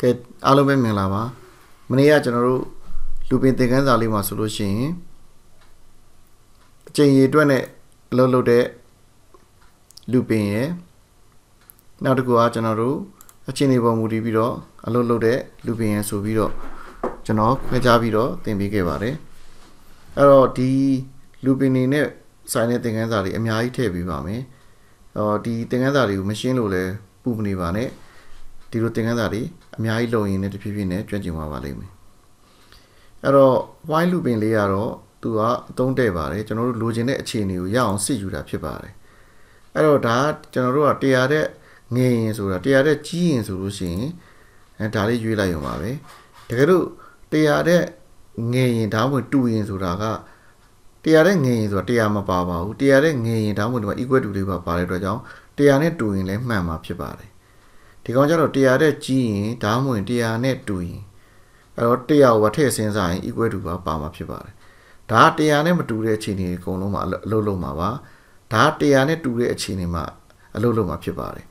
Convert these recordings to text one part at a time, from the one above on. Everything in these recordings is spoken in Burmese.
ကဲအားလုံးပဲမင်္ဂလာပါမနေ့ကကျွန်တော်တို့လူပင်သင်ခန်းစာလေးမှာဆိုလို့ရှိရင်အချိန်ရည်အတွက်နဲ့အလုပ်လုပ်တဲ့လူပင်ရယ်နောက်တစ်ခုကကျွန်တော်တို့အချိန်လေးပေါ်မူတည်ပြီးတော့အလုပ်လုပ်တဲ့လူပင်ရယ်ဆိုပြီးတော့ကျွန်တော်ခွဲခြားပြီးတော့သင်ပေးခဲ့ပါတယ်အဲ့တော့ဒီလူပင်နေနဲ့ဆိုင်တဲ့သင်ခန်းစာတွေအများကြီးထည့်ပေးပါမယ်ဒီသင်ခန်းစာတွေကိုမရှင်းလို့လည်းပူမနေပါနဲ့ဒီလိုသင်ခန်းစာတွေအများကြီးလုံရင်လည်းတဖြည်းဖြည်းနဲ့ကျွမ်းကျင်သွားပါလိမ့်မယ်အဲ့တော့ while looping လေးကတော့သူကအသုံးတဲ့ပါတယ်ကျွန်တော်တို့လိုချင်တဲ့အခြေအနေကိုရအောင်စစ်ယူတာဖြစ်ပါတယ်အဲ့တော့ဒါကျွန်တော်တို့က100တဲ့ငယ်ရင်ဆိုတာ100တဲ့ကြီးရင်ဆိုလို့ရှိရင်ဒါလေးရွေးလိုက်ရုံပါပဲတကယ်လို့100တဲ့ငယ်ရင်ဒါမှမဟုတ်တူရင်ဆိုတာက100တဲ့ငယ်ရင်ဆိုတာ100မပါပါဘူး100တဲ့ငယ်ရင်ဒါမှမဟုတ်ဒီမှာ equal to လေးပါတဲ့အတွက်ကြောင့်100နဲ့တူရင်လည်းမှန်မှာဖြစ်ပါတယ်ဒီကောင်ကျတော့100တဲ့ကြီးရင်ဒါမှမဟုတ်100နဲ့တူရင်အဲ့တော့100ကိုထည့်စဉ်းစားရင် equal to ပါမှာဖြစ်ပါတယ်ဒါ100နဲ့မတူတဲ့အခြေအနေအကုန်လုံးမှာအလုပ်လုပ်မှာပါဒါ100နဲ့တူတဲ့အခြေအနေမှာအလုပ်လုပ်မှာဖြစ်ပါတယ်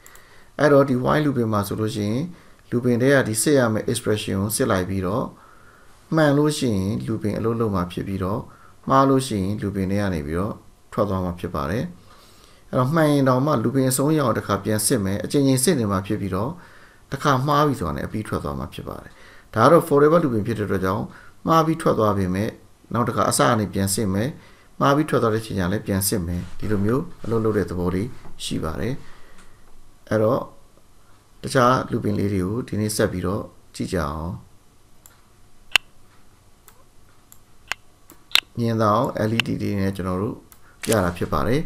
အဲ့တော့ဒီ while looping မှာဆိုလို့ရှိရင် looping တဲ့ကဒီစစ်ရမယ့် expression ကိုစစ်လိုက်ပြီးတော့မှန်လို့ရှိရင် looping အလုပ်လုပ်မှာဖြစ်ပြီးတော့မှားလို့ရှိရင် looping တွေကနေပြီးတော့ထွက်သွားမှာဖြစ်ပါတယ်အဲ့တော့မှန်ရင်တော့မှ looping အဆုံးရအောင်တစ်ခါပြန်စစ်မယ်အချိန်ချင်းစစ်နေမှာဖြစ်ပြီးတော့တစ်ခါမှားပြီဆိုတာနဲ့အပြီးထွက်သွားမှာဖြစ်ပါတယ်ဒါကတော့ forever looping ဖြစ်တဲ့အတွက်ကြောင့်မှားပြီးထွက်သွားပြီမဲ့နောက်တစ်ခါအစအနေပြန်စစ်မယ်မှားပြီးထွက်သွားတဲ့ချိန်ကျလည်းပြန်စစ်မယ်ဒီလိုမျိုးအလုပ်လုပ်တဲ့သဘောလေးရှိပါတယ်အဲ့တော့တခြား looping လေးတွေကိုဒီနေ့ဆက်ပြီးတော့ကြည့်ကြအောင်မြင်တော့ LED တွေနဲ့ကျွန်တော်တို့ပြတာဖြစ်ပါတယ်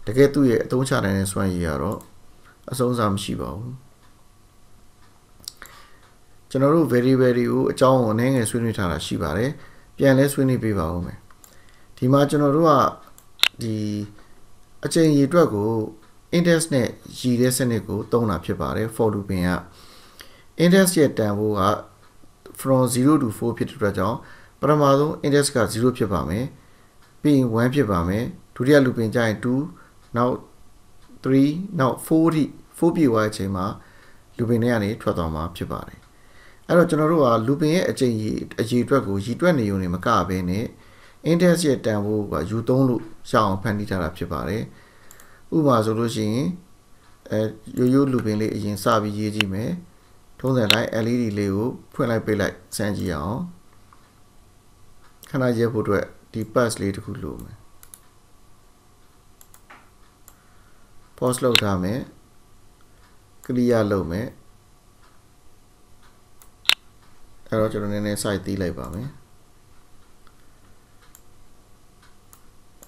တကယ်သူ့ရဲ့အသုံးချနိုင်တဲ့စွမ်းရည်ကတော့အဆုံးအစမရှိပါဘူးကျွန်တော်တို့ variable တွေကိုအကြောင်းကိုအနည်းငယ်ဆွေးနွေးထားတာရှိပါတယ်ပြန်လဲဆွေးနွေးပေးပါဦးမယ်ဒီမှာကျွန်တော်တို့ကဒီအချိန်ရည်အတွက်ကို index နဲ့ရည်တဲ့စနစ်ကိုသုံးတာဖြစ်ပါတယ် for looping က index ရဲ့တန်ဖိုးက from 0 to 4ဖြစ်တဲ့အတွက်ကြောင့်ပထမဆုံး index က0ဖြစ်ပါမယ်ပြီးရင်1ဖြစ်ပါမယ်ဒုတိယ looping ကျရင်2နောက်3နောက်4ထိ4ပြည့်သွားတဲ့အချိန်မှာ looping တွေကနေထွက်သွားမှာဖြစ်ပါတယ်အဲ့တော့ကျွန်တော်တို့က looping ရဲ့အချိန်ရည်အတွက်ကိုရည်တွက်နေုံနဲ့မကဘဲနဲ့ index ရဲ့တန်ဖိုးကယူသုံးလို့ရအောင်ဖန်တီးထားတာဖြစ်ပါတယ်ဥပမာဆိုလို့ရှိရင်ရိုး looping လေးအရင်စပြီးရေးကြည့်မယ်ထုံးစံတိုင်း LED လေးကိုဖွင့်လိုက်ပိတ်လိုက်စမ်းကြည့်အောင်ခဏရဲဖို့အတွက်ဒီ pass လေးတစ်ခုလိုမယ် pause လုပ်ထားမယ် clear လုပ်မယ်အဲ့တော့ကျွန်တော်နည်းနည်း site တီးလိုက်ပါမယ်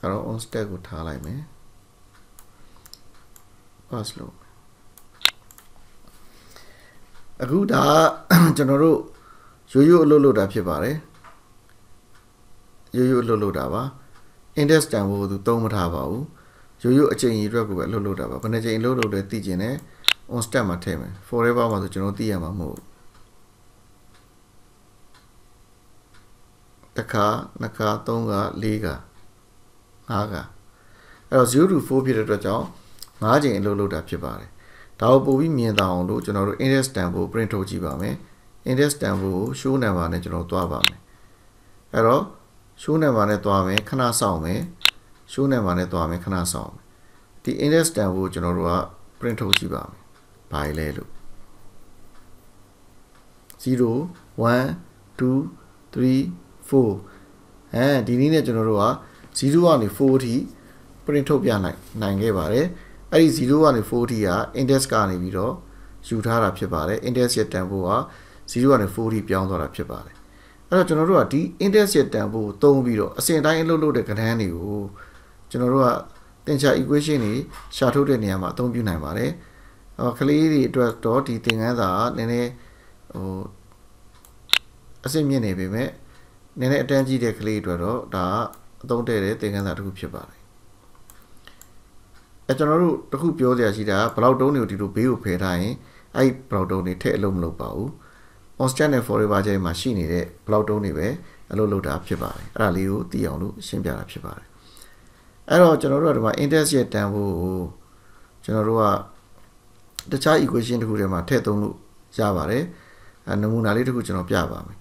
အဲ့တော့ on stack ကိုထားလိုက်မယ် pass လုပ်အခုဒါကျွန်တော်တို့ရိုးအလုပ်လုပ်တာဖြစ်ပါတယ်ရိုးအလုပ်လုပ်တာပါ index တန်ဖိုးသူသုံးမထားပါဘူးရိုးအချိန်ကြီးအတွက်ကိုပဲအလုပ်လုပ်တာပါဘယ်နှချိန်အလုပ်လုပ်လဲသိကျင်တယ် on step မှာထည့်မယ် forever မှာဆိုကျွန်တော်သိရမှာမဟုတ်တစ်ခါနှစ်ခါသုံးခါလေးခါငါးခါအဲ့တော့0 to 4ဖြစ်တဲ့အတွက်ကြောင့်5ချိန်အလုပ်လုပ်တာဖြစ်ပါတယ်ဒါကိုပို့ပြီးမြင်သာအောင်လို့ကျွန်တော်တို့ index တန်ဖိုး print ထုတ်ကြည့်ပါမယ် index တန်ဖိုးကို show number နဲ့ကျွန်တော်သွားပါမယ်အဲ့တော့ show number နဲ့သွားမယ်ခဏစောင့်မယ် show number နဲ့သွားမယ်ခဏစောင့်မယ်ဒီ index တန်ဖိုးကျွန်တော်တို့က print ထုတ်ကြည့်ပါမယ်ဘာလဲလို့0 1 2 3 4ဒီနည်းနဲ့ကျွန်တော်တို့က0ကနေ4ထိ print ထုတ်ပြနိုင်ခဲ့ပါတယ်အဲ့ဒီ0ကနေ4ထိက index ကနေပြီးတော့ယူထားတာဖြစ်ပါတယ် index ရဲ့တန်ဖိုးက0ကနေ4ထိပြောင်းသွားတာဖြစ်ပါတယ်အဲ့တော့ကျွန်တော်တို့ကဒီ index ရဲ့တန်ဖိုးကိုသုံးပြီးတော့အစဉ်တိုင်းအလုပ်လုပ်တဲ့ကဏ္ဍတွေကိုကျွန်တော်တို့ကသင်္ချာ equation တွေရှာထုတ်တဲ့နေရာမှာအသုံးပြုနိုင်ပါတယ်ကလေးတွေအတွက်တော့ဒီသင်ခန်းစာနည်းနည်းအဆင့်မြင့်နေပေမဲ့နည်းနည်းအတန်းကြီးတဲ့ကလေးအတွက်တော့ဒါအသုံးတဲ့သင်ခန်းစာတစ်ခုဖြစ်ပါတယ်ကျွန်တော်တို့တခုပြောစရာရှိတာဘလောက်တုံးတွေကိုဒီလိုဘေးကိုဖယ်ထားရင်အဲ့ဘလောက်တုံးတွေထည့်အလုပ်မလုပ်ပါဘူး constant နဲ့ forever ကျဲမှာရှိနေတဲ့ဘလောက်တုံးတွေပဲအလုပ်လုပ်တာဖြစ်ပါတယ်အဲ့ဒါလေးကိုသိအောင်လို့ရှင်းပြတာဖြစ်ပါတယ်အဲ့တော့ကျွန်တော်တို့ကဒီမှာ index ရဲ့တန်ဖိုးကိုကျွန်တော်တို့ကတခြား equation တစ်ခုထဲမှာထည့်သုံးလို့ရပါတယ် နမူနာလေးတစ်ခုကျွန်တော်ပြပါမယ်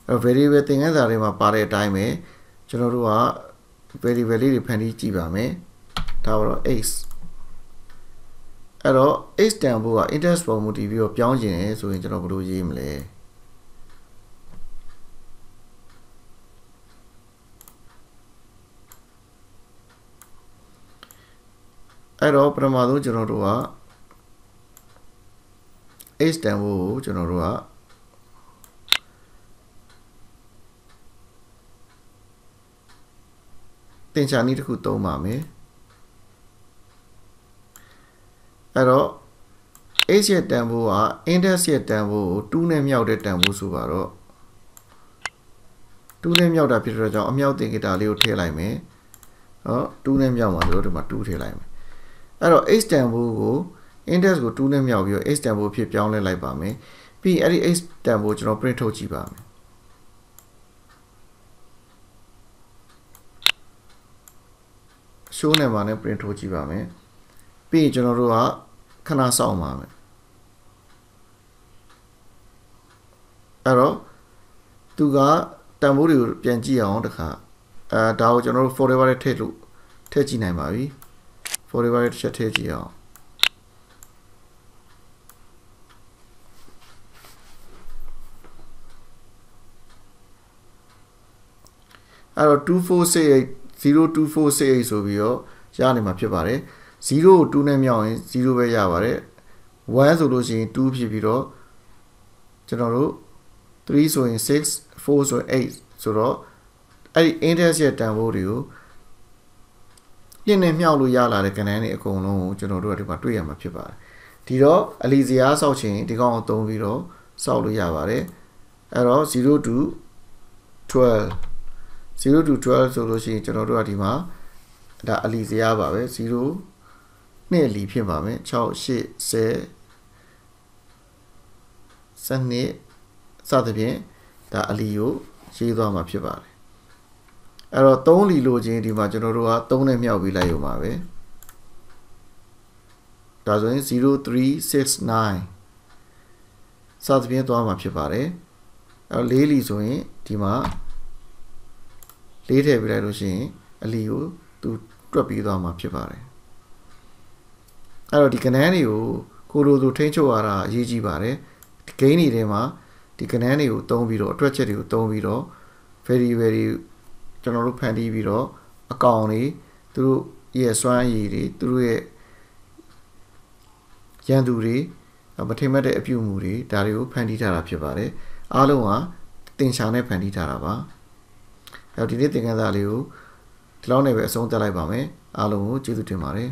အဲ့တော့ variable သင်ခန်းစာတွေမှာပါတဲ့အတိုင်းပဲကျွန်တော်တို့က variable လေးတွေဖန်တီးကြည့်ပါမယ်ဒါတော့ x အဲ့တော့ x တန်ဖိုးက index ပေါ်မူတည်ပြီးတော့ပြောင်းခြင်းတယ်ဆိုရင်ကျွန်တော်ဘယ်လိုရေးမလဲအဲ့တော့ပထမဆုံးကျွန်တော်တို့က x တန်ဖိုးကိုကျွန်တော်တို့ကသင်္ချာနည်းတစ်ခုသုံးပါမယ်အဲ့တော့ x ရဲ့တန်ဖိုးက index ရဲ့တန်ဖိုးကို2နဲ့မြောက်တဲ့တန်ဖိုးဆိုပါတော့2နဲ့မြောက်တာဖြစ်တဲ့ကြောင့်အမြောက်သင်္ကေတလေးကိုထည့်လိုက်မယ်ဟော2နဲ့မြောက်မှာဆိုတော့ဒီမှာ2ထည့်လိုက်မယ်အဲ့တော့ x တန်ဖိုးကို index ကို2နဲ့မြောက်ပြီးတော့ x တန်ဖိုးဖြစ်ပြောင်းလဲလိုက်ပါမယ်ပြီးအဲ့ဒီ x တန်ဖိုးကျွန်တော် print ထုတ်ကြည့်ပါမယ်show နဲ့ပါနဲ့ print ထုတ်ကြည့်ပါမယ်ပြီးကျွန်တော်တို့ကခဏစောင့်ပါမယ်အဲ့တော့သူကတန်ဖိုးတွေကိုပြန်ကြည့်အောင်တခါဒါကိုကျွန်တော်တို့ forever ထည့်ကြည့်နိုင်ပါပြီ forever တစ်ချက်ထည့်ကြည့်အောင်အဲ့တော့2468 02468ဆိုပြီးတော့ရနေမှာဖြစ်ပါတယ်0ကို2နဲ့မြောက်ရင်0ပဲရပါတယ်1ဆိုလို့ရှိရင်2ဖြစ်ပြီးတော့ကျွန်တော်တို့3ဆိုရင်6 4ဆိုရင်8ဆိုတော့အဲ့ဒီ index ရဲ့တန်ဖိုးတွေကိုပြည့်နဲ့မြောက်လို့ရလာတဲ့ကဏ္ဍတွေအကုန်လုံးကိုကျွန်တော်တို့ကဒီမှာတွေ့ရမှာဖြစ်ပါတယ်ဒီတော့အလီဇီယာစောက်ချင်ဒီကောင်ကိုသုံးပြီးတော့စောက်လို့ရပါတယ်အဲ့တော့0 to 12 0 to 12ဆိုလို့ရှိရင်ကျွန်တော်တို့ကဒီမှာဒါအလီဇီယာပါပဲ0နဲ့အလီဖြစ်ပါမယ်6 8 10 12စသဖြင့်ဒါအလီကိုရေးသွားမှာဖြစ်ပါတယ်အဲ့တော့3လီလိုချင်းဒီမှာကျွန်တော်တို့က3နဲ့မြောက်ပြီးလိုက်ရုံပါပဲဒါဆိုရင်0369စသဖြင့်သွားမှာဖြစ်ပါတယ်အဲ့တော့4လီဆိုရင်ဒီမှာ4ထည့်ပြလိုက်လို့ရှိရင်အလီကိုသူတွက်ပြီးသွားမှာဖြစ်ပါတယ်အဲ့တော့ဒီကဏ္ဍတွေကိုကိုလိုသူထိန်းချုပ်ရတာအရေးကြီးပါတယ်ဒီ gain တွေထဲမှာဒီကဏ္ဍတွေကိုသုံးပြီးတော့အတွက်ချက်တွေကိုသုံးပြီးတော့ very ကျွန်တော်တို့ဖန်တီးပြီးတော့အကောင်တွေသူတို့ရဲ့စွမ်းရည်တွေသူတို့ရဲ့ရန်သူတွေမထိမ့်မှတ်တဲ့အပြုအမူတွေဒါတွေကိုဖန်တီးထားတာဖြစ်ပါတယ်အားလုံးကသင်္ချာနဲ့ဖန်တီးထားတာပါအဲ့တော့ဒီနေ့သင်ခန်းစာလေးကိုဒီလောက်နဲ့ပဲအဆုံးသတ်လိုက်ပါမယ်အားလုံးကိုကျေးဇူးတင်ပါတယ်